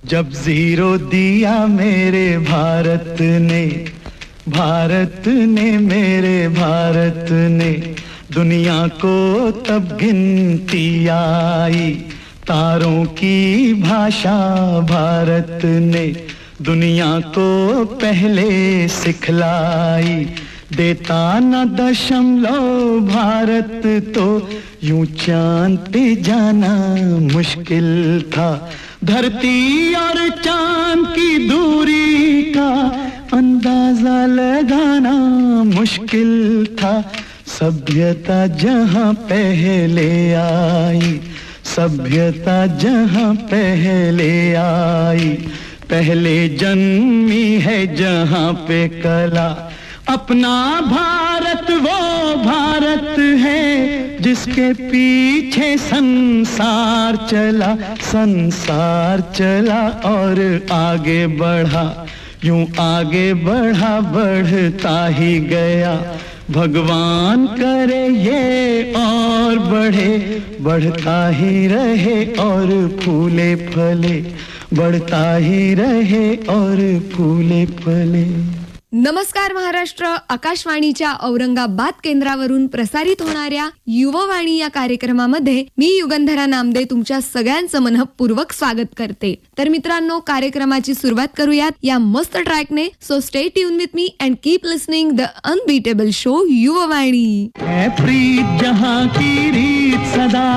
जब जीरो दिया मेरे भारत ने, भारत ने मेरे भारत ने, दुनिया को तब गिनती आई। तारों की भाषा भारत ने दुनिया को पहले सिखलाई। देता न दशमलव भारत तो यूं चांद पे जाना मुश्किल था। धरती और चांद की दूरी का अंदाजा लगाना मुश्किल था। सभ्यता जहां पहले आई, सभ्यता जहां पहले आई, पहले जन्मी है जहां पे कला। अपना भारत वो भारत है जिसके पीछे संसार चला, संसार चला और आगे बढ़ा। यूं आगे बढ़ा, बढ़ता ही गया। भगवान करे ये और बढ़े, बढ़ता ही रहे और फूले फले, बढ़ता ही रहे और फूले फले। नमस्कार महाराष्ट्र, आकाशवाणीच्या औरंगाबाद केंद्रावरून प्रसारित होणाऱ्या युववाणी या कार्यक्रमामध्ये मी युगंधरा नामदे तुमच्या सगळ्यांचं मनःपूर्वक स्वागत करते। तर मित्रांनो, कार्यक्रमाची सुरुवात करूयात या मस्त ट्रॅकने। So stay tune with me and keep listening the unbeatable show Yuvavani. है प्रीत जहां की रीत सदा,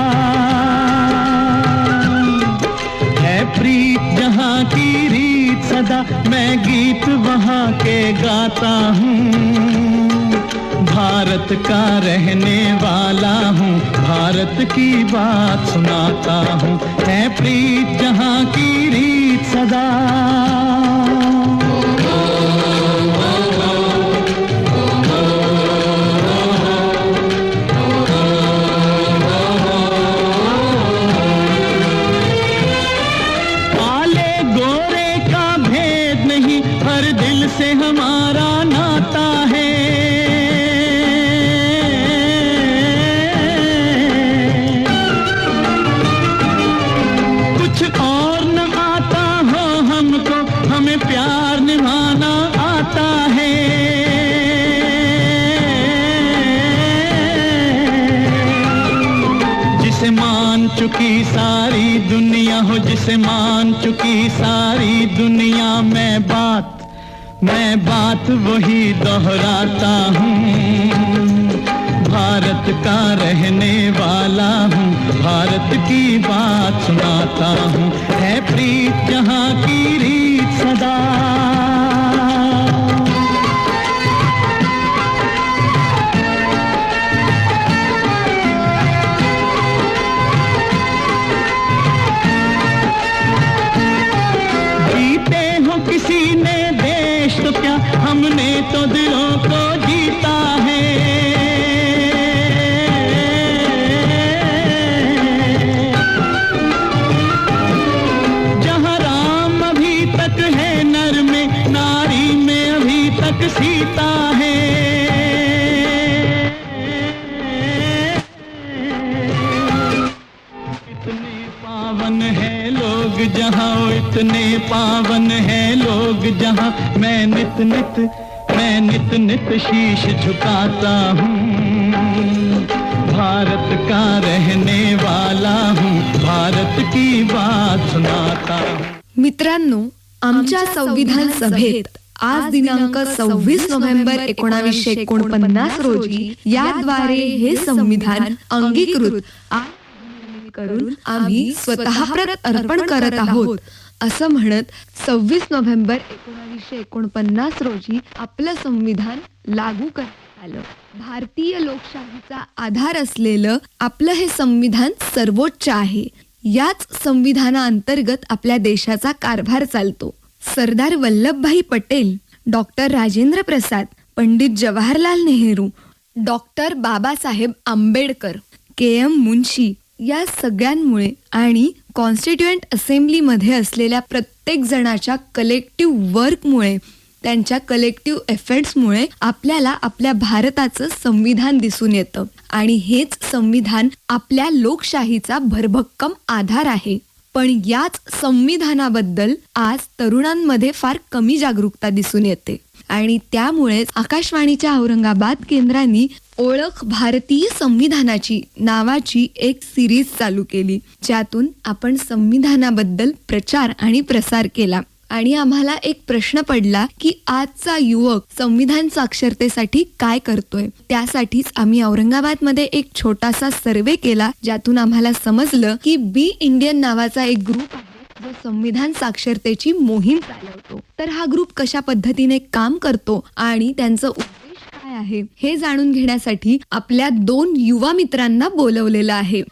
है प्रीत जहां की रीत सदा, मैं गीत वहां के गाता हूँ। भारत का रहने वाला हूँ, भारत की बात सुनाता हूँ। है प्रीत जहां की रीत सदा। से हमारा नाता है, कुछ और न आता हो हमको, हमें प्यार निभाना आता है। जिसे मान चुकी सारी दुनिया हो, जिसे मान चुकी सारी दुनिया, मैं बात वही दोहराता हूँ। भारत का रहने वाला हूँ, भारत की बात सुनाता हूँ। है प्रीत जहाँ की रीत सदा। जीते हो किसी ने तो क्या, हमने तो दिलों को जीता है। जहाँ राम अभी तक है नर में, नारी में अभी तक सीता है। इतने पावन है लोग जहाँ, इतने पावन है लोग जहाँ, मैं नित नित शीश झुकाता हूँ। भारत का रहने वाला हूँ, भारत की बात सुनाता हूँ। मित्रांनो, आमच्या संविधान सभेत आज दिनांक 26 नोव्हेंबर 1949 रोजी याद्वारे हे संविधान अंगीकृत करून आम्ही स्वतः प्रत अर्पण करत आहोत असं म्हणत 26 नोव्हेंबर 1949 रोजी आपलं संविधान लागू करण्यात आलं। भारतीय लोकशाहीचा आधार असलेलं आपलं हे संविधान सर्वोच्च आहे। याच संविधानाअंतर्गत आपल्या देशाचा कारभार चालतो। Sardar Vallabhbhai Patel, doctor Rajendra Prasad, Pandit Jawaharlal Nehru, doctor Babasaheb Ambedkar, KM. मुन्शी या सगळ्यांमुळे आणि कॉन्स्टिट्युएंट असेंब्लीमध्ये असलेल्या प्रत्येक जणाच्या कलेक्टिव्ह वर्कमुळे, त्यांच्या कलेक्टिव्ह एफर्ट्समुळे आपल्याला आपल्या भारताचं संविधान दिसून येतं आणि हेच संविधान आपल्या लोकशाहीचा भरभक्कम आधार आहे। पण याच संविधानाबद्दल आज तरुणांमध्ये फार कमी जागरूकता दिसून येते आणि त्यामुळेच आकाशवाणीच्या औरंगाबाद केंद्राने ओळख भारतीय संविधानाची नावाची एक सिरीज चालू केली, ज्यातून आपण संविधानाबद्दल प्रचार आणि प्रसार केला. आणि आम्हाला एक प्रश्न पडला की आजचा युवक संविधान साक्षरतेसाठी काय करतोय. त्यासाठीच आम्ही औरंगाबादमध्ये एक छोटासा सर्वे केला, ज्यातून आम्हाला समजलं की बी इंडियन नावाचा एक ग्रुप आहे जो संविधान साक्षरतेची मोहीम चालवतो. तर हा ग्रुप कशा पद्धतीने काम करतो आणि त्यांचं उद्देश काय आहे हे जाणून घेण्यासाठी आपल्या 2 युवा मित्रांना बोलवलेलं आहे.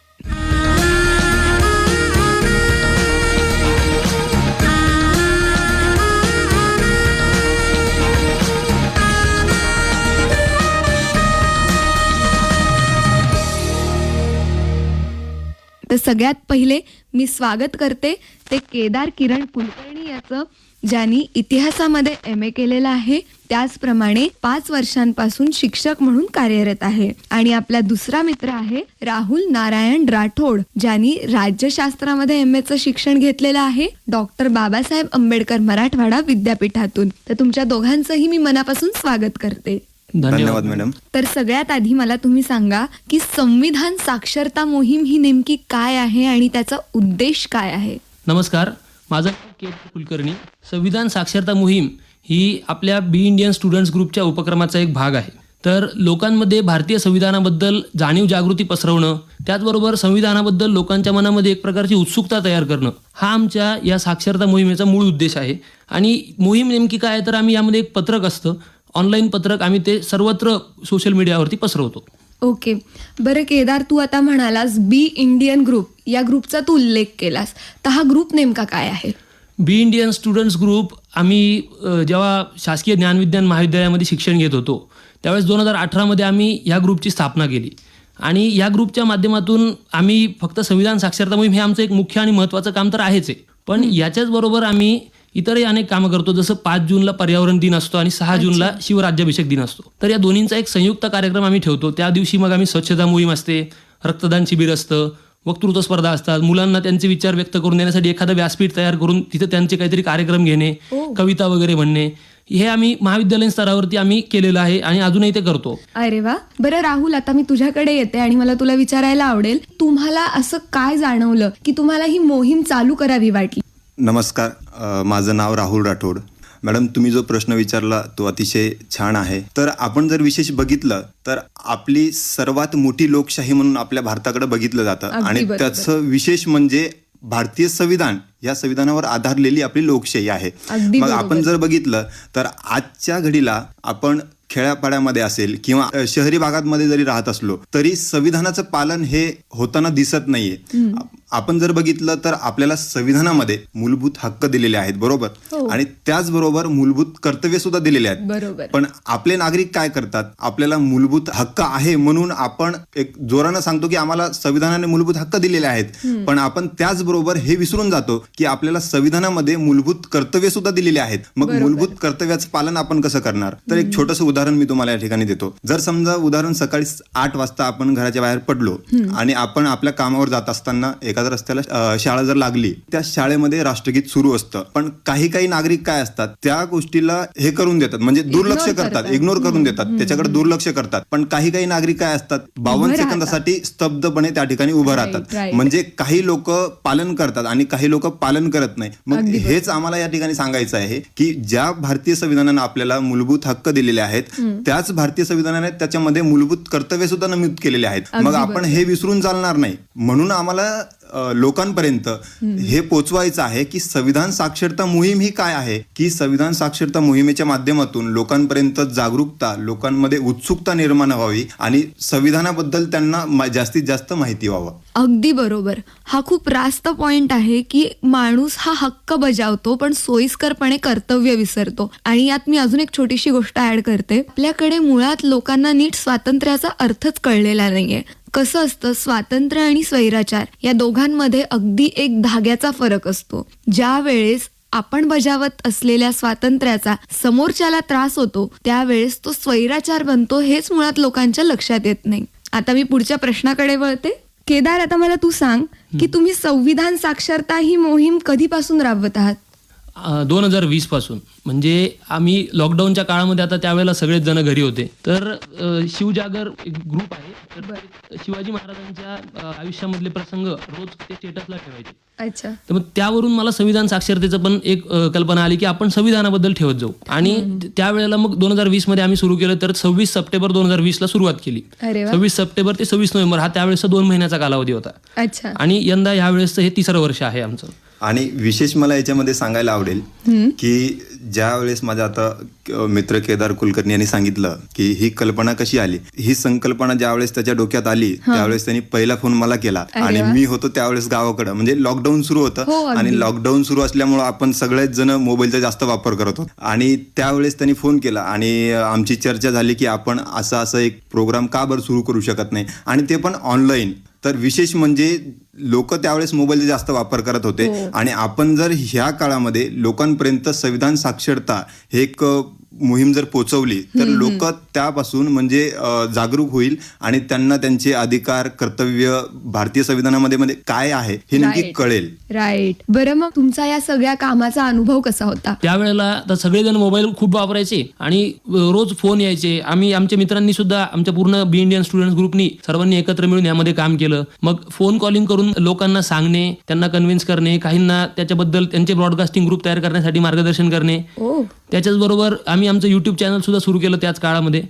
तर सगळ्यात पहिले मी स्वागत करते ते केदार किरण कुलकर्णी याचं, ज्यांनी इतिहासामध्ये MA केलेलं आहे. त्याचप्रमाणे 5 वर्षांपासून शिक्षक म्हणून कार्यरत आहे. आणि आपला दुसरा मित्र आहे राहुल नारायण राठोड, ज्यांनी राज्यशास्त्रामध्ये MAचं शिक्षण घेतलेलं आहे डॉक्टर बाबासाहेब आंबेडकर मराठवाडा विद्यापीठातून. तर तुमच्या दोघांचंही मी मनापासून स्वागत करते. धन्यवाद मॅडम. तर सगळ्यात आधी मला तुम्ही सांगा की संविधान साक्षरता मोहीम ही नेमकी काय आहे आणि त्याचा उद्देश काय आहे. नमस्कार, माझं नाव केदार कुलकर्णी. संविधान साक्षरता मोहीम ही आपल्या बी इंडियन स्टुडंट्स ग्रुपच्या उपक्रमाचा एक भाग आहे. तर लोकांमध्ये भारतीय संविधानाबद्दल जाणीव जागृती पसरवणं, त्याचबरोबर संविधानाबद्दल लोकांच्या मनामध्ये एक प्रकारची उत्सुकता तयार करणं, हा आमच्या या साक्षरता मोहिमेचा मूळ उद्देश आहे. आणि मोहीम नेमकी काय, तर आम्ही यामध्ये एक पत्रक असतं, ऑनलाईन पत्रक, आम्ही ते सर्वत्र सोशल मीडियावरती पसरवतो. ओके, बरं केदार, तू आता म्हणालास बी इंडियन ग्रुप, या ग्रुपचा तू उल्लेख केलास, तर हा ग्रुप नेमका काय आहे. बी इंडियन स्टुडंट्स ग्रुप आम्ही जेव्हा शासकीय ज्ञानविज्ञान महाविद्यालयामध्ये शिक्षण घेत होतो त्यावेळेस 2018मध्ये आम्ही या ग्रुपची स्थापना केली. आणि या ग्रुपच्या माध्यमातून आम्ही फक्त संविधान साक्षरता मोहीम हे आमचं एक मुख्य आणि महत्त्वाचं काम तर आहेच आहे, पण याच्याच बरोबर आम्ही इतरही अनेक कामं करतो. जसं 5 जूनला पर्यावरण दिन असतो आणि 6 जूनला शिवराज्याभिषेक दिन असतो. तर या दोन्हींचा एक संयुक्त कार्यक्रम आम्ही ठेवतो. त्या दिवशी मग आम्ही स्वच्छता मोहीम असते, रक्तदान शिबिर असतं, वक्तृत्व स्पर्धा असतात, मुलांना त्यांचे विचार व्यक्त करून देण्यासाठी एखादं व्यासपीठ तयार करून तिथे त्यांचे काहीतरी कार्यक्रम घेणे, कविता वगैरे म्हणणे, हे आम्ही महाविद्यालयीन स्तरावरती आम्ही केलेलं आहे आणि अजूनही ते करतो. अरे वा. बरं राहुल, आता मी तुझ्याकडे येते आणि मला तुला विचारायला आवडेल, तुम्हाला असं काय जाणवलं की तुम्हाला ही मोहीम चालू करावी वाटली. नमस्कार, माझं नाव राहुल राठोड. मॅडम, तुम्ही जो प्रश्न विचारला तो अतिशय छान आहे. तर आपण जर विशेष बघितलं तर आपली सर्वात मोठी लोकशाही म्हणून आपल्या भारताकडे बघितलं जातं आणि त्याचं विशेष म्हणजे भारतीय संविधान, या संविधानावर आधारलेली आपली लोकशाही आहे. मग आपण जर बघितलं तर आजच्या घडीला आपण खेड्यापाड्यामध्ये असेल किंवा शहरी भागांमध्ये जरी राहत असलो तरी संविधानाचं पालन हे होताना दिसत नाहीये. आपण जर बघितलं तर आपल्याला संविधानामध्ये मूलभूत हक्क दिलेले आहेत, बरोबर, आणि त्याचबरोबर मूलभूत कर्तव्य सुद्धा दिलेले आहेत. पण आपले नागरिक काय करतात, आपल्याला मूलभूत हक्क आहे म्हणून आपण एक जोरानं सांगतो की आम्हाला संविधानाने मूलभूत हक्क दिलेले आहेत, पण आपण त्याचबरोबर हे विसरून जातो की आपल्याला संविधानामध्ये मूलभूत कर्तव्य सुद्धा दिलेले आहेत. मग मूलभूत कर्तव्याचं पालन आपण कसं करणार. तर एक छोटंसं उदाहरण मी तुम्हाला या ठिकाणी देतो. जर समजा उदाहरण सकाळी 8 वाजता आपण घराच्या बाहेर पडलो आणि आपण आपल्या कामावर जात असताना एखाद्या रस्त्याला शाळा जर लागली, त्या शाळेमध्ये राष्ट्रगीत सुरू असतं, पण काही नागरिक काय असतात, त्या गोष्टीला हे करून देतात, म्हणजे दुर्लक्ष करतात, इग्नोर करून देतात, त्याच्याकडे दुर्लक्ष करतात. पण काही नागरिक काय असतात, 52 सेकंदासाठी स्तब्धपणे त्या ठिकाणी उभं राहतात. म्हणजे काही लोक पालन करतात आणि काही लोक पालन करत नाही. मग हेच आम्हाला या ठिकाणी सांगायचं आहे की ज्या भारतीय संविधानानं आपल्याला मूलभूत हक्क दिलेले आहेत, त्याच भारतीय संविधानाने त्याच्यामध्ये मूलभूत कर्तव्य सुद्धा नमूद केलेले आहेत. मग आपण हे विसरून चालणार नाही. म्हणून आम्हाला लोकांपर्यंत हे पोचवायचं आहे की संविधान साक्षरता मोहीम ही काय आहे, की संविधान साक्षरता मोहिमेच्या माध्यमातून लोकांपर्यंत जागरूकता, लोकांमध्ये उत्सुकता निर्माण व्हावी आणि संविधानाबद्दल त्यांना जास्तीत जास्त माहिती व्हावं. अगदी बरोबर. हा खूप रास्त पॉइंट आहे की माणूस हा हक्क बजावतो पण सोयीस्करपणे कर्तव्य विसरतो. आणि यात मी अजून एक छोटीशी गोष्ट ऍड करते. आपल्याकडे मुळात लोकांना नीट स्वातंत्र्याचा अर्थच कळलेला नाहीये. कसं असतं, स्वातंत्र्य आणि स्वैराचार या दोघांमध्ये अगदी एक धाग्याचा फरक असतो. ज्या वेळेस आपण बजावत असलेल्या स्वातंत्र्याचा समोरच्याला त्रास होतो त्यावेळेस तो स्वैराचार बनतो, हेच मुळात लोकांच्या लक्षात येत नाही. आता मी पुढच्या प्रश्नाकडे वळते. केदार, आता मला तू सांग की तुम्ही संविधान साक्षरता ही मोहीम कधीपासून राबवत आहात? 2020 पासून. म्हणजे आम्ही लॉकडाऊनच्या काळामध्ये, आता त्यावेळेला सगळेच जण घरी होते, तर शिवजागर एक ग्रुप आहे, तर शिवाजी महाराजांच्या आयुष्यामधले प्रसंग रोज ते स्टेटसला ठेवायचे. अच्छा. तर मग त्यावरून मला संविधान साक्षरतेचं पण एक कल्पना आली की आपण संविधानाबद्दल ठेवत जाऊ. आणि त्यावेळेला मग 2020 मध्ये आम्ही सुरू केलं, तर 26 सप्टेंबर 2020 ला सुरुवात केली. अरे वा. 26 सप्टेंबर ते 26 नोव्हेंबर हा त्यावेळेसचा 2 महिन्याचा कालावधी होता. अच्छा. आणि यंदा ह्यावेळेस हे 3रं वर्ष आहे आमचं. आणि विशेष मला याच्यामध्ये सांगायला आवडेल की ज्या वेळेस माझा आता मित्र केदार कुलकर्णी यांनी सांगितलं की ही कल्पना कशी आली, ही संकल्पना ज्या वेळेस त्याच्या डोक्यात आली त्यावेळेस त्यांनी पहिला फोन मला केला. आणि मी होतो त्यावेळेस गावाकडे, म्हणजे लॉकडाऊन सुरू होतं आणि लॉकडाऊन सुरू असल्यामुळे आपण सगळेच जण मोबाईलचा जास्त वापर करत होतो. आणि त्यावेळेस त्यांनी फोन केला आणि आमची चर्चा झाली की आपण असं एक प्रोग्राम का बरं सुरू करू शकत नाही, आणि ते पण ऑनलाईन. तर विशेष म्हणजे लोक त्यावेळेस मोबाईलचा जास्त वापर करत होते आणि आपण जर ह्या काळामध्ये लोकांपर्यंत संविधान साक्षरता हे एक मोहीम जर पोहोचवली तर लोक त्यापासून म्हणजे जागरूक होईल आणि त्यांना त्यांचे अधिकार, कर्तव्य भारतीय संविधानामध्ये काय आहे हे नक्की कळेल. राईट. बरं, मग तुमचा या सगळ्या कामाचा अनुभव कसा होता? त्यावेळेला सगळेजण मोबाईल खूप वापरायचे आणि रोज फोन यायचे. आम्ही आमच्या मित्रांनी सुद्धा, आमच्या पूर्ण बी इंडियन स्टुडंट्स ग्रुपनी सर्वांनी एकत्र मिळून यामध्ये काम केलं. मग फोन कॉलिंग करून लोकांना सांगणे, त्यांना कन्व्हिन्स करणे, काहींना त्याच्याबद्दल त्यांचे ब्रॉडकास्टिंग ग्रुप तयार करण्यासाठी मार्गदर्शन करणे. त्याच्याच बरोबर आम्ही आमचं युट्यूब चॅनल सुद्धा सुरू केलं त्याच काळामध्ये.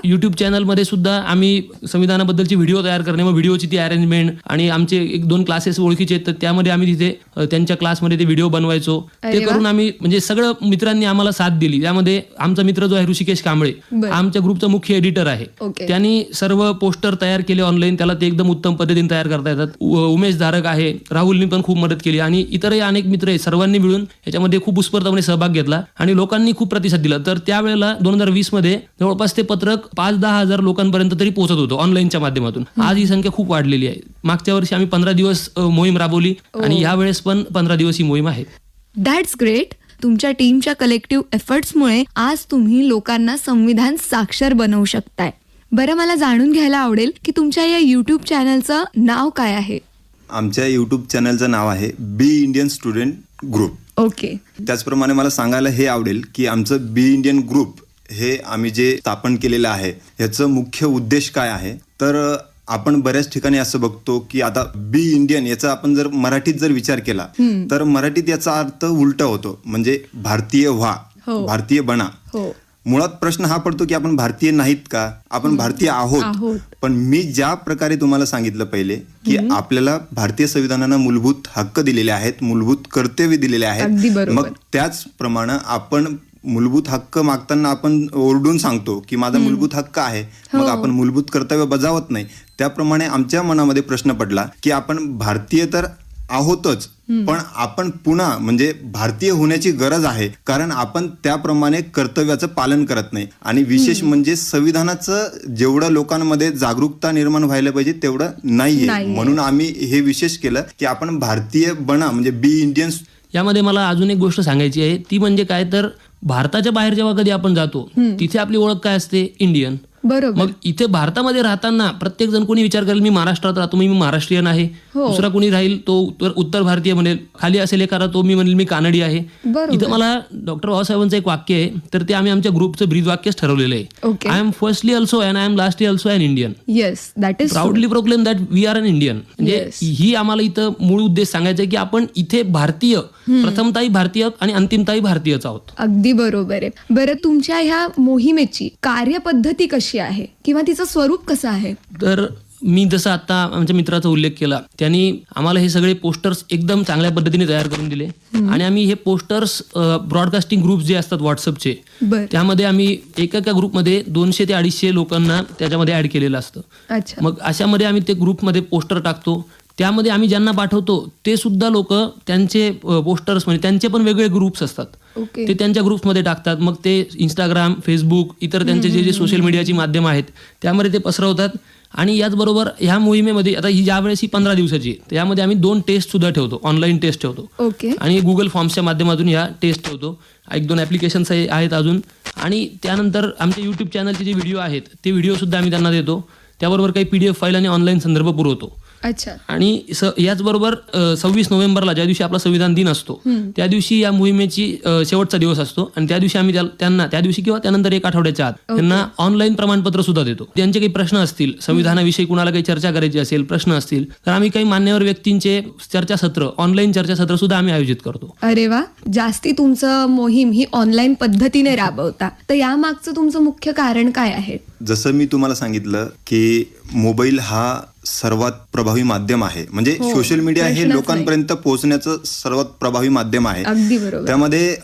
युट्यूब चॅनलमध्ये सुद्धा आम्ही संविधानाबद्दलची व्हिडिओ तयार करणे, मग व्हिडिओची ती अरेंजमेंट, आणि आमचे 1-2 क्लासेस ओळखीचे आहेत, तर त्यामध्ये आम्ही तिथे त्यांच्या क्लासमध्ये ते व्हिडिओ बनवायचो. ते करून आम्ही म्हणजे सगळं मित्रांनी आम्हाला साथ दिली. त्यामध्ये आमचा मित्र जो आहे ऋषिकेश कांबळे, आमच्या ग्रुपचा मुख्य एडिटर आहे. त्यांनी सर्व पोस्टर तयार केले ऑनलाईन, त्याला ते एकदम उत्तम पद्धतीने तयार करता येतात. उमेश धारक आहे, राहुलनी पण खूप मदत केली आणि इतरही अनेक मित्र आहेत. सर्वांनी मिळून याच्यामध्ये खूप उत्स्फूर्तपणे सहभाग घेतला आणि लोकांनी खूप प्रतिसाद दिला. तर त्यावेळेला 2020 मध्ये जवळपास ते पत्रक 5-10 हजार लोकांपर्यंत तरी पोहोचत होतं ऑनलाईनच्या माध्यमातून. आज ही संख्या खूप वाढलेली आहे. मागच्या वर्षी आम्ही 15 दिवस मोहीम राबवली आणि यावेळेस पण 15 दिवस ही मोहीम आहे. That's great. तुमच्या टीमच्या कलेक्टिव्ह एफर्ट्समुळे आज तुम्ही लोकांना संविधान साक्षर बनवू शकताय. बरं, मला जाणून घ्यायला आवडेल की तुमच्या या युट्यूब चॅनलचं नाव काय आहे? आमच्या युट्यूब चॅनलचं नाव आहे बी इंडियन स्टुडंट ग्रुप. ओके. त्याचप्रमाणे मला सांगायला हे आवडेल की आमचं बी इंडियन ग्रुप हे आम्ही जे स्थापन केलेलं आहे ह्याचं मुख्य उद्देश काय आहे, तर आपण बऱ्याच ठिकाणी असं बघतो की आता बी इंडियन याचा आपण जर मराठीत जर विचार केला तर मराठीत याचा अर्थ उलटा होतो, म्हणजे भारतीय व्हा, भारतीय बना. मुळात प्रश्न हा पडतो की आपण भारतीय नाहीत का, आपण भारतीय आहोत. पण मी ज्या प्रकारे तुम्हाला सांगितलं पहिले की आपल्याला भारतीय संविधानानं मूलभूत हक्क दिलेले आहेत, मूलभूत कर्तव्य दिलेले आहेत, मग त्याचप्रमाणे आपण मूलभूत हक्क मागताना आपण ओरडून सांगतो की माझा मूलभूत हक्क आहे, मग आपण मूलभूत कर्तव्य बजावत नाही. त्याप्रमाणे आमच्या मनामध्ये प्रश्न पडला की आपण भारतीय तर आहोतच, पण आपण पुन्हा म्हणजे भारतीय होण्याची गरज आहे, कारण आपण त्याप्रमाणे कर्तव्याचं पालन करत नाही. आणि विशेष म्हणजे संविधानाचं जेवढं लोकांमध्ये जागरूकता निर्माण व्हायला पाहिजे तेवढं नाहीये. म्हणून आम्ही हे विशेष केलं की आपण भारतीय बना, म्हणजे बी इंडियन. यामध्ये मला अजून एक गोष्ट सांगायची आहे, ती म्हणजे काय, तर भारताच्या बाहेर जेव्हा कधी आपण जातो तिथे आपली ओळख काय असते, इंडियन. बरोबर. मग इथे भारतामध्ये राहताना प्रत्येक जण कोणी विचार करेल मी महाराष्ट्रात राहतो, मी महाराष्ट्रीयन आहे. दुसरा कोणी राहील तो उत्तर भारतीय म्हणेल, खाली असेल एखादा तो मी म्हणेल मी कानडी आहे. इथं मला डॉक्टर बाबासाहेबांचं एक वाक्य आहे, तर ते आम्ही आमच्या ग्रुपचं ब्रीद वाक्यच ठरवलेलं आहे. I am firstly also and I am lastly also an Indian. Yes, that is proudly proclaim that we are an Indian. म्हणजे ही आम्हाला इथं मूळ उद्देश सांगायचा आहे की आपण इथे भारतीय, प्रथमताही भारतीय आणि अंतिमताही भारतीयच आहोत. अगदी बरोबर आहे. बरं, तुमच्या ह्या मोहिमेची कार्यपद्धती कशी आहे किंवा तिचं स्वरूप कसं आहे? तर मी जसं आता आमच्या मित्राचा उल्लेख केला, त्यांनी आम्हाला हे सगळे पोस्टर्स एकदम चांगल्या पद्धतीने तयार करून दिले आणि आम्ही हे पोस्टर्स ब्रॉडकास्टिंग ग्रुप जे असतात व्हॉट्सअपचे, त्यामध्ये आम्ही एका ग्रुपमध्ये 200 ते 250 लोकांना त्याच्यामध्ये ऍड केलेलं असतं. मग अशामध्ये आम्ही ते ग्रुपमध्ये पोस्टर टाकतो. त्यामध्ये आम्ही ज्यांना पाठवतो ते सुद्धा लोक त्यांचे पोस्टर्स म्हणजे त्यांचे पण वेगळे ग्रुप्स असतात, ते त्यांच्या ग्रुप्समध्ये टाकतात. मग ते इंस्टाग्राम, फेसबुक, इतर त्यांचे जे सोशल मीडियाची माध्यम आहेत त्यामध्ये ते पसरवतात. आणि याचबरोबर ह्या मोहिमेमध्ये आता ही ज्यावेळेस ही 15 दिवसाची आहे, त्यामध्ये आम्ही 2 टेस्ट सुद्धा ठेवतो, ऑनलाईन टेस्ट ठेवतो आणि गुगल फॉर्म्सच्या माध्यमातून ह्या टेस्ट ठेवतो. 1-2 ॲप्लिकेशन्स आहेत अजून. आणि त्यानंतर आमच्या युट्यूब चॅनलचे जे व्हिडिओ आहेत ते व्हिडिओ सुद्धा आम्ही त्यांना देतो. त्याबरोबर काही PDF फाईल आणि ऑनलाईन संदर्भ पुरवतो. अच्छा. आणि याचबरोबर 26 नोव्हेंबरला ज्या दिवशी आपला संविधान दिन असतो त्या दिवशी या मोहिमेची शेवटचा दिवस असतो आणि त्या दिवशी आम्ही त्यांना त्या दिवशी किंवा त्यानंतर एक आठवड्याच्या आत त्यांना ऑनलाईन प्रमाणपत्र सुद्धा देतो. त्यांचे काही प्रश्न असतील, संविधानाविषयी कुणाला काही चर्चा करायची असेल, प्रश्न असतील, तर आम्ही काही मान्यवर व्यक्तींचे चर्चासत्र, ऑनलाईन चर्चासत्र सुद्धा आम्ही आयोजित करतो. अरे वा, जास्ती तुमचं मोहीम ही ऑनलाईन पद्धतीने राबवता. तर यामागचं तुमचं मुख्य कारण काय आहे? जसं मी तुम्हाला सांगितलं की मोबाईल हा सर्वात प्रभावी माध्यम आहे, म्हणजे सोशल मीडिया हे प्रश्नच लोकांपर्यंत पोहोचण्याचं सर्वात प्रभावी माध्यम आहे. अगदी बरोबर. त्यामध्ये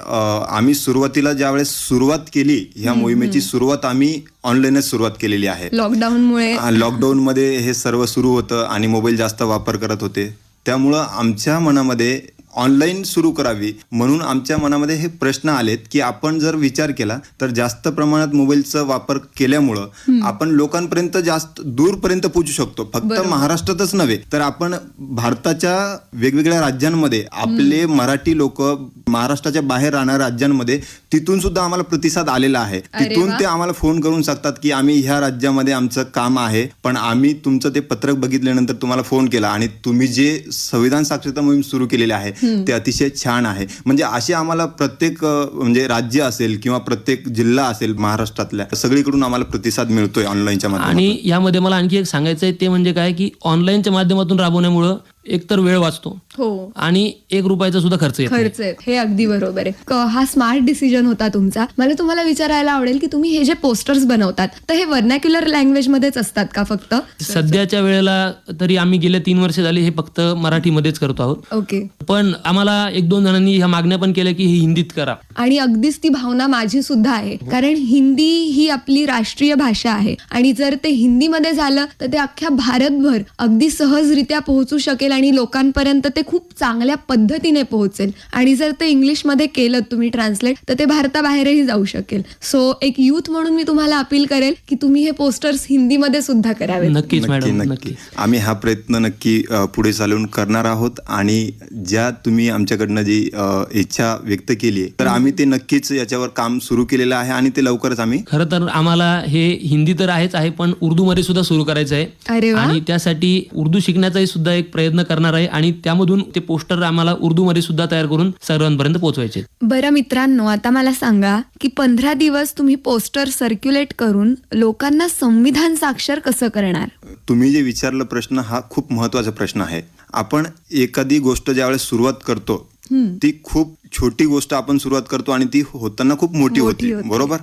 आम्ही सुरुवातीला ज्यावेळेस सुरुवात केली ह्या मोहिमेची सुरुवात आम्ही ऑनलाईनच सुरुवात केलेली आहे. लॉकडाऊनमुळे लॉकडाऊनमध्ये हे सर्व सुरू होतं आणि मोबाईल जास्त वापर करत होते, त्यामुळं आमच्या मनामध्ये ऑनलाईन सुरू करावी म्हणून आमच्या मनामध्ये हे प्रश्न आलेत की आपण जर विचार केला तर जास्त प्रमाणात मोबाईलचा वापर केल्यामुळं आपण लोकांपर्यंत जास्त दूरपर्यंत पोहोचू शकतो. फक्त महाराष्ट्रातच नव्हे तर आपण भारताच्या वेगवेगळ्या राज्यांमध्ये आपले मराठी लोक महाराष्ट्राच्या बाहेर राहणाऱ्या राज्यांमध्ये तिथून सुद्धा आम्हाला प्रतिसाद आलेला आहे. तिथून ते आम्हाला फोन करून सांगतात की आम्ही ह्या राज्यामध्ये आमचं काम आहे, पण आम्ही तुमचं ते पत्रक बघितल्यानंतर तुम्हाला फोन केला आणि तुम्ही जे संविधान साक्षरता मोहीम सुरू केलेली आहे ते अतिशय छान आहे. म्हणजे असे आम्हाला प्रत्येक म्हणजे राज्य असेल किंवा प्रत्येक जिल्हा असेल महाराष्ट्रातल्या सगळीकडून आम्हाला प्रतिसाद मिळतोय ऑनलाईनच्या माध्यमातून. आणि यामध्ये मला आणखी एक सांगायचं आहे ते म्हणजे काय की ऑनलाईनच्या माध्यमातून राबवण्यामुळं एकतर वेळ वाचतो हो आणि ₹1 सुद्धा खर्च येतो. खर्च आहे. हे अगदी बरोबर आहे. हा स्मार्ट डिसिजन होता तुमचा. मला तुम्हाला विचारायला आवडेल की तुम्ही हे जे पोस्टर्स बनवतात तर हे व्हर्नॅक्युलर लँग्वेज मध्येच असतात का फक्त? सध्याच्या वेळेला तरी आम्ही गेले 3 वर्ष झाली हे फक्त मराठीमध्येच करतो आहोत. ओके. पण आम्हाला 1-2 जणांनी ह्या मागण्या पण केल्या की ही हिंदीत करा. आणि अगदीच ती भावना माझी सुद्धा आहे, कारण हिंदी ही आपली राष्ट्रीय भाषा आहे आणि जर ते हिंदीमध्ये झालं तर ते अख्ख्या भारतभर अगदी सहजरित्या पोहोचू शकेल आणि लोकांपर्यंत ते खूप चांगल्या पद्धतीने पोहोचेल. आणि जर ते इंग्लिशमध्ये केलं तुम्ही ट्रान्सलेट तर ते भारताबाहेरही जाऊ शकेल. सो एक युथ म्हणून मी तुम्हाला अपील करेल की तुम्ही हे पोस्टर्स हिंदीमध्ये सुद्धा करावेत. नक्कीच मॅडम, नक्की नक्की. आम्ही हा प्रयत्न नक्की पुढे चालवून करणार आहोत आणि ज्या तुम्ही आमच्याकडनं जी इच्छा व्यक्त केली तर आम्ही ते नक्कीच याच्यावर काम सुरू केलेलं आहे आणि ते लवकरच आम्ही खरं तर आम्हाला हे हिंदी तर आहेच आहे पण उर्दू मध्ये सुद्धा सुरू करायचं आहे. अरे वा. आणि त्यासाठी उर्दू शिकण्याचाही सुद्धा एक प्रयत्न करणार आहे आणि त्यामधून ते पोस्टर आम्हाला उर्दू मध्ये सुद्धा तयार करून सर्वांपर्यंत पोहोचवायचे. बरं मित्रांनो, आता मला सांगा की 15 दिवस तुम्ही पोस्टर सर्क्युलेट करून लोकांना संविधान साक्षर कसं करणार? तुम्ही जे विचारलं प्रश्न हा खूप महत्वाचा प्रश्न आहे. आपण एखादी गोष्ट ज्यावेळेस सुरुवात करतो ती खूप छोटी गोष्ट आपण सुरुवात करतो आणि ती होताना खूप मोठी होते, बरोबर?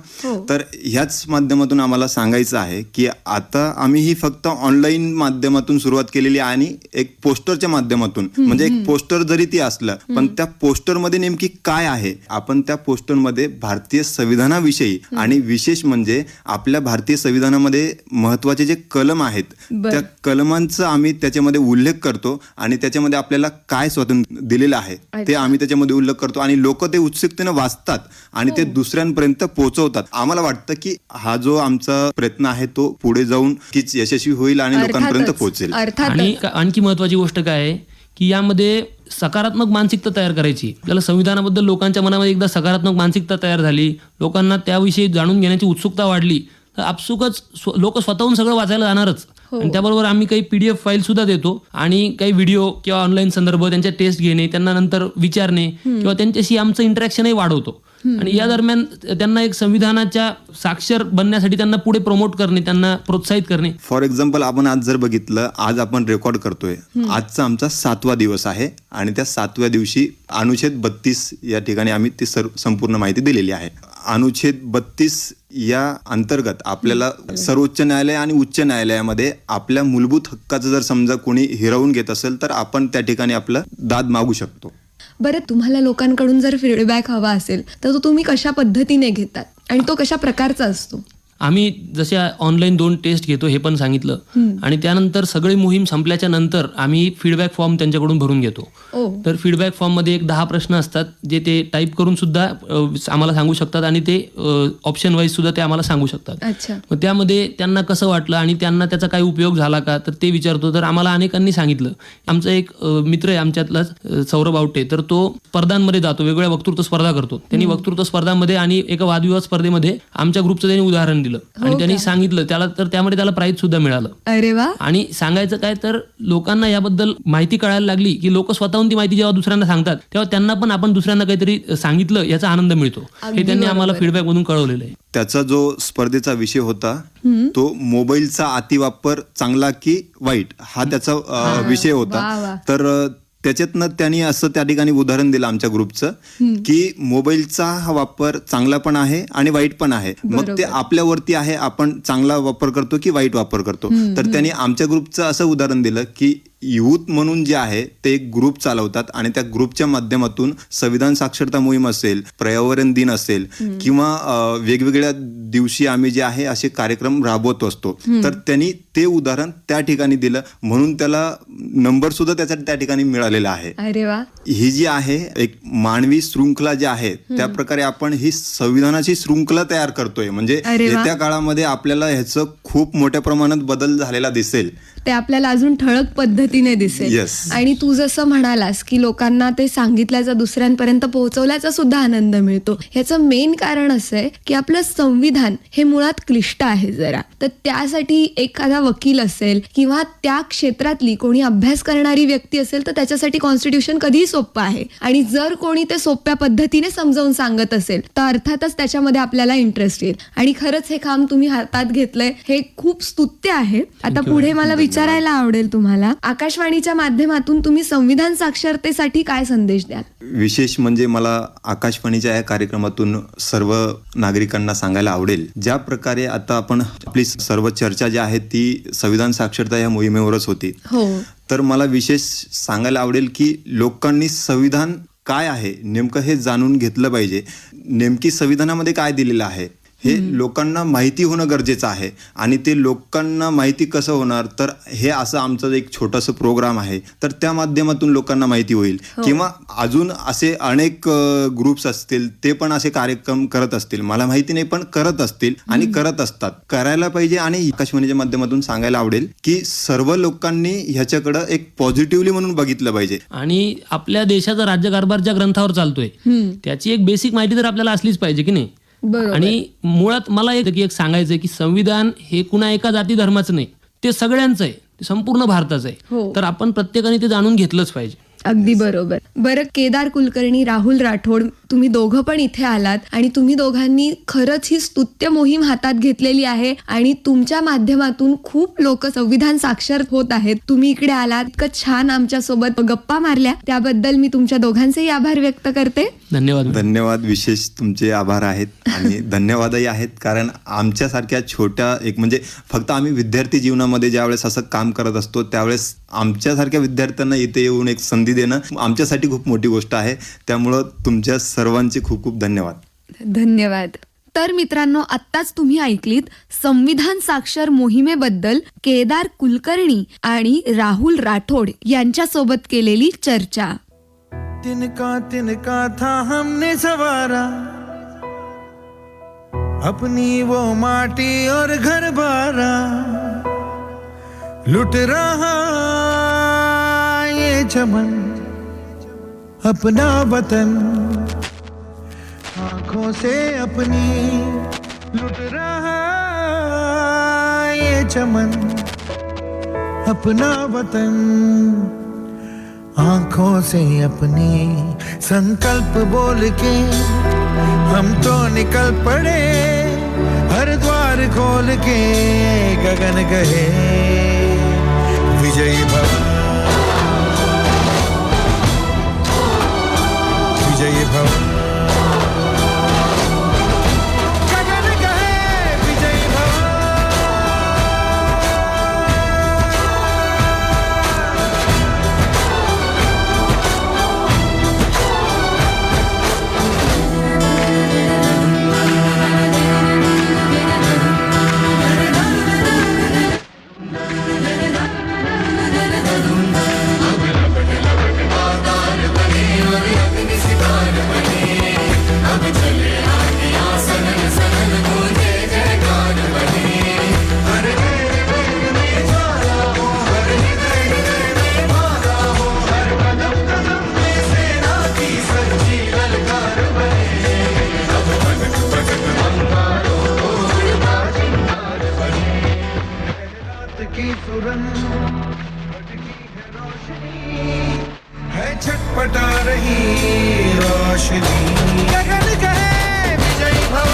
तर ह्याच माध्यमातून आम्हाला सांगायचं आहे की आता आम्ही ही फक्त ऑनलाईन माध्यमातून सुरुवात केलेली आहे आणि एक पोस्टरच्या माध्यमातून, म्हणजे एक पोस्टर जरी ती असलं पण त्या पोस्टरमध्ये नेमकी काय आहे, आपण त्या पोस्टरमध्ये भारतीय संविधानाविषयी आणि विशेष म्हणजे आपल्या भारतीय संविधानामध्ये महत्वाचे जे कलम आहेत त्या कलमांचा आम्ही त्याच्यामध्ये उल्लेख करतो आणि त्याच्यामध्ये आपल्याला काय स्वातंत्र्य दिलेलं आहे ते आम्ही त्याच्यामध्ये उल्लेख करतो आणि लोक ते उत्सुकतेने वाचतात आणि ते दुसऱ्यांपर्यंत पोहोचवतात. आम्हाला वाटतं की हा जो आमचा प्रयत्न आहे तो पुढे जाऊन नक्कीच यशस्वी होईल आणि लोकांपर्यंत पोहोचेल. आणि आणखी महत्वाची गोष्ट काय आहे की यामध्ये सकारात्मक मानसिकता तयार करायची. आपल्याला संविधानाबद्दल लोकांच्या मनामध्ये एकदा सकारात्मक मानसिकता तयार झाली, लोकांना त्याविषयी जाणून घेण्याची उत्सुकता वाढली तर आपसुकच लोक स्वतःहून सगळं वाचायला जाणारच. आणि त्याबरोबर आम्ही काही PDF फाईल सुद्धा देतो आणि काही व्हिडिओ किंवा ऑनलाईन संदर्भ त्यांच्या टेस्ट घेणे, त्यांना नंतर विचारणे किंवा त्यांच्याशी आमचं इंटरॅक्शनही वाढवतो. आणि या दरम्यान त्यांना एक संविधानाच्या साक्षर बनण्यासाठी त्यांना पुढे प्रमोट करणे, त्यांना प्रोत्साहित करणे. फॉर एक्झाम्पल आपण आज जर बघितलं, आज आपण रेकॉर्ड करतोय, आजचा आमचा 7वा दिवस आहे आणि त्या 7व्या दिवशी अनुच्छेद 32 या ठिकाणी आम्ही ती संपूर्ण माहिती दिलेली आहे. अनुच्छेद 32 या अंतर्गत आपल्याला सर्वोच्च न्यायालय आणि उच्च न्यायालयामध्ये आपल्या मूलभूत हक्काचं जर समजा कोणी हिरावून घेत असेल तर आपण त्या ठिकाणी आपलं दाद मागू शकतो. बरं, तुम्हाला लोकांकडून जर फीडबॅक हवा असेल तर तो तुम्ही कशा पद्धतीने घेतात आणि तो कशा प्रकारचा असतो? आम्ही जसे ऑनलाईन 2 टेस्ट घेतो हे पण सांगितलं आणि त्यानंतर सगळी मोहीम संपल्याच्या नंतर आम्ही फीडबॅक फॉर्म त्यांच्याकडून भरून घेतो. तर फीडबॅक फॉर्ममध्ये एक 10 प्रश्न असतात जे ते टाईप करून सुद्धा आम्हाला सांगू शकतात आणि ते ऑप्शन वाईज सुद्धा ते आम्हाला सांगू शकतात. मग त्यामध्ये त्यांना कसं वाटलं आणि त्यांना त्याचा काही उपयोग झाला का तर ते विचारतो. तर आम्हाला अनेकांनी सांगितलं. आमचा एक मित्र आहे आमच्यातलाच सौरभ आवटे, तर तो स्पर्धांमध्ये जातो, वेगवेगळ्या वक्तृत्व स्पर्धा करतो. त्यांनी वक्तृत्व स्पर्धांमध्ये आणि एका वादविवाद स्पर्धेमध्ये आमच्या ग्रुपचं त्यांनी उदाहरण दिलं दिलं आणि त्यांनी सांगितलं त्याला, तर त्यामध्ये त्याला प्राईज सुद्धा मिळालं. अरे वा. आणि सांगायचं काय तर लोकांना याबद्दल माहिती कळायला लागली की लोक स्वतःहून ती माहिती जेव्हा दुसऱ्यांना सांगतात तेव्हा त्यांना पण आपण दुसऱ्यांना काहीतरी सांगितलं याचा आनंद मिळतो. हे त्यांनी आम्हाला फीडबॅक मधून कळवलेलं आहे. त्याचा जो स्पर्धेचा विषय होता तो मोबाईलचा अतिवापर चांगला की वाईट हा त्याचा विषय होता. तर त्याच्यातनं त्यांनी असं त्या ठिकाणी उदाहरण दिलं आमच्या ग्रुपचं की मोबाईलचा हा वापर चांगला पण आहे आणि वाईट पण आहे. मग ते आपल्यावरती आहे आपण चांगला वापर करतो की वाईट वापर करतो. तर त्यांनी आमच्या ग्रुपचं असं उदाहरण दिलं की युथ म्हणून जे आहे ते एक ग्रुप चालवतात आणि त्या ग्रुपच्या माध्यमातून संविधान साक्षरता मोहीम असेल, पर्यावरण दिन असेल किंवा वेगवेगळ्या दिवशी आम्ही जे आहे असे कार्यक्रम राबवत असतो. तर त्यांनी ते उदाहरण त्या ठिकाणी दिलं म्हणून त्याला नंबर सुद्धा त्याच्या त्या ठिकाणी मिळालेला आहे. अरे वा. ही जी आहे एक मानवी शृंखला जी आहे त्या प्रकारे आपण ही संविधानाची शृंखला तयार करतोय. म्हणजे येत्या काळामध्ये आपल्याला ह्याचं खूप मोठ्या प्रमाणात बदल झालेला दिसेल. ते आपल्याला अजून ठळक पद्धतीने दिसेल. आणि तू जसं म्हणालास की लोकांना ते सांगितल्याचा दुसऱ्यांपर्यंत पोहोचवल्याचा सुद्धा आनंद मिळतो. ह्याचं मेन कारण असं आहे की आपलं संविधान हे मुळात क्लिष्ट आहे जरा. तर त्यासाठी एखादा वकील असेल किंवा त्या क्षेत्रातली कोणी अभ्यास करणारी व्यक्ती असेल तर त्याच्यासाठी कॉन्स्टिट्यूशन कधीही सोपं आहे. आणि जर कोणी ते सोप्या पद्धतीने समजावून सांगत असेल तर अर्थातच त्याच्यामध्ये आपल्याला इंटरेस्ट येईल. आणि खरंच हे काम तुम्ही हातात घेतलंय हे खूप स्तुत्य आहे. आता पुढे मला विचारायला आवडेल तुम्हाला, आकाशवाणीच्या माध्यमातून तुम्ही संविधान साक्षरतेसाठी काय संदेश द्याल? विशेष म्हणजे मला आकाशवाणीच्या या कार्यक्रमातून सर्व नागरिकांना सांगायला आवडेल ज्या प्रकारे आता आपण आपली सर्व चर्चा जी आहे ती संविधान साक्षरता या मोहिमेवरच होती. तर मला विशेष सांगायला आवडेल की लोकांनी संविधान काय आहे नेमकं हे जाणून घेतलं पाहिजे. नेमकी संविधानामध्ये काय दिलेलं आहे हे लोकांना माहिती होणं गरजेचं आहे. आणि ते लोकांना माहिती कसं होणार तर हे असं आमचं एक छोटंसं प्रोग्राम आहे तर त्या माध्यमातून लोकांना माहिती होईल. किंवा अजून असे अनेक ग्रुप्स असतील ते पण असे कार्यक्रम करत असतील, मला माहिती नाही पण करत असतील आणि करत असतात, करायला पाहिजे. आणि आकाशवाणीच्या माध्यमातून सांगायला आवडेल की सर्व लोकांनी ह्याच्याकडं एक पॉझिटिव्हली म्हणून बघितलं पाहिजे. आणि आपल्या देशाचा राज्यकारभार ज्या ग्रंथावर चालतोय त्याची एक बेसिक माहिती तर आपल्याला असलीच पाहिजे की नाही. आणि मुळात मला एक सांगायचं की संविधान हे कुणा एका जाती धर्माचं नाही, ते सगळ्यांचं आहे, ते संपूर्ण भारताचं आहे. तर आपण प्रत्येकाने ते जाणून घेतलंच पाहिजे. अगदी बरोबर. बरं, केदार कुलकर्णी, राहुल राठोड, तुम्ही दोघं पण इथे आलात आणि तुम्ही दोघांनी खरंच ही स्तुत्य मोहीम हातात घेतलेली आहे आणि तुमच्या माध्यमातून खूप लोक संविधान साक्षर होत आहेत. तुम्ही इकडे आलात, इतकं छान आमच्या सोबत गप्पा मारल्या, त्याबद्दल मी तुमच्या दोघांचेही आभार व्यक्त करते. धन्यवाद. विशेष तुमचे आभार आहेत आणि धन्यवादही आहेत कारण आमच्यासारख्या छोट्या एक म्हणजे फक्त आम्ही विद्यार्थी जीवनामध्ये ज्यावेळेस असं काम करत असतो त्यावेळेस आमच्यासारख्या विद्यार्थ्यांना इथे येऊन एक संधी देणं आमच्यासाठी खूप मोठी गोष्ट आहे. त्यामुळं तुमच्या सर्वांचे खूप खूप धन्यवाद. धन्यवाद. तर मित्रांनो, आत्ताच तुम्ही ऐकलीत संविधान साक्षर मोहिमेबद्दल केदार कुलकर्णी आणि राहुल राठोड यांच्यासोबत केलेली चर्चा. तिनका था हमने सवारा अपनी वो माटी और घर बारा, लुट रहा ये चमन अपना वतन, आंखों से अपनी लुट रहा ये चमन अपना वतन, आंखों से अपनी संकल्प बोल के हम तो निकल पड़े, हर द्वार खोल के गगन गए विजयी भव, विजयी भव, गगन गए विजयी भव. रोशनी गगन कहे विजयी भव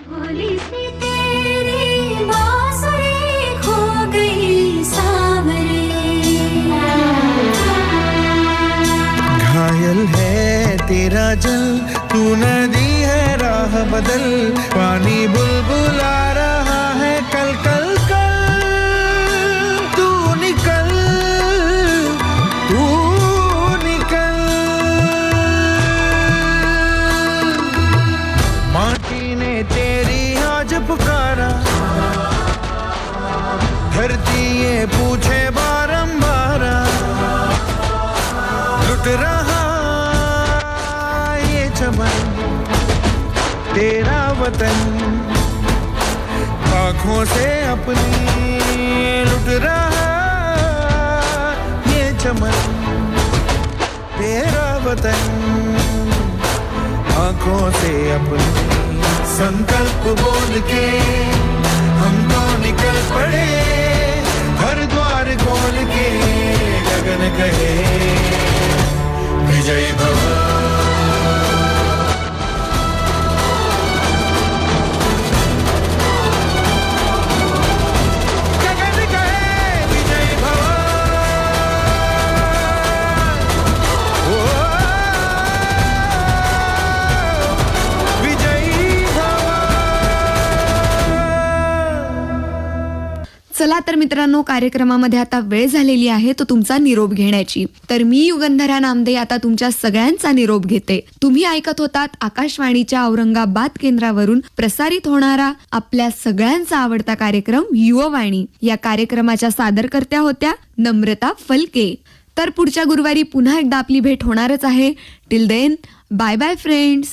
भोली सी तेरी बांसुरी खो गई सावरे घायल है तेरा जल तू नदी है राह बदल पानी बुलबुला रहा है कल कल कल तू निकल माटी ने तेरी आज पुकारा धरती ये पूछे बारंबार लुट रहा ये चमन तेरा वतन आँखों से अपनी लुट रहा ये चमन तेरा वतन आँखों से अपनी संकल्प बोल के हम तो निकल पड़े हर द्वार खोल के गगन कहे विजयी भव चला तर मित्रांनो, कार्यक्रमामध्ये आता वेळ झालेली आहे तो तुमचा निरोप घेण्याची. तर मी युगंधरा नामदे आता तुमच्या सगळ्यांचा निरोप घेते. तुम्ही ऐकत होतात आकाशवाणीच्या औरंगाबाद केंद्रावरून प्रसारित होणारा आपल्या सगळ्यांचा आवडता कार्यक्रम युववाणी. या कार्यक्रमाच्या सादरकर्त्या होत्या नम्रता फलके. तर पुढच्या गुरुवारी पुन्हा एकदा आपली भेट होणारच आहे. Till then, bye bye friends.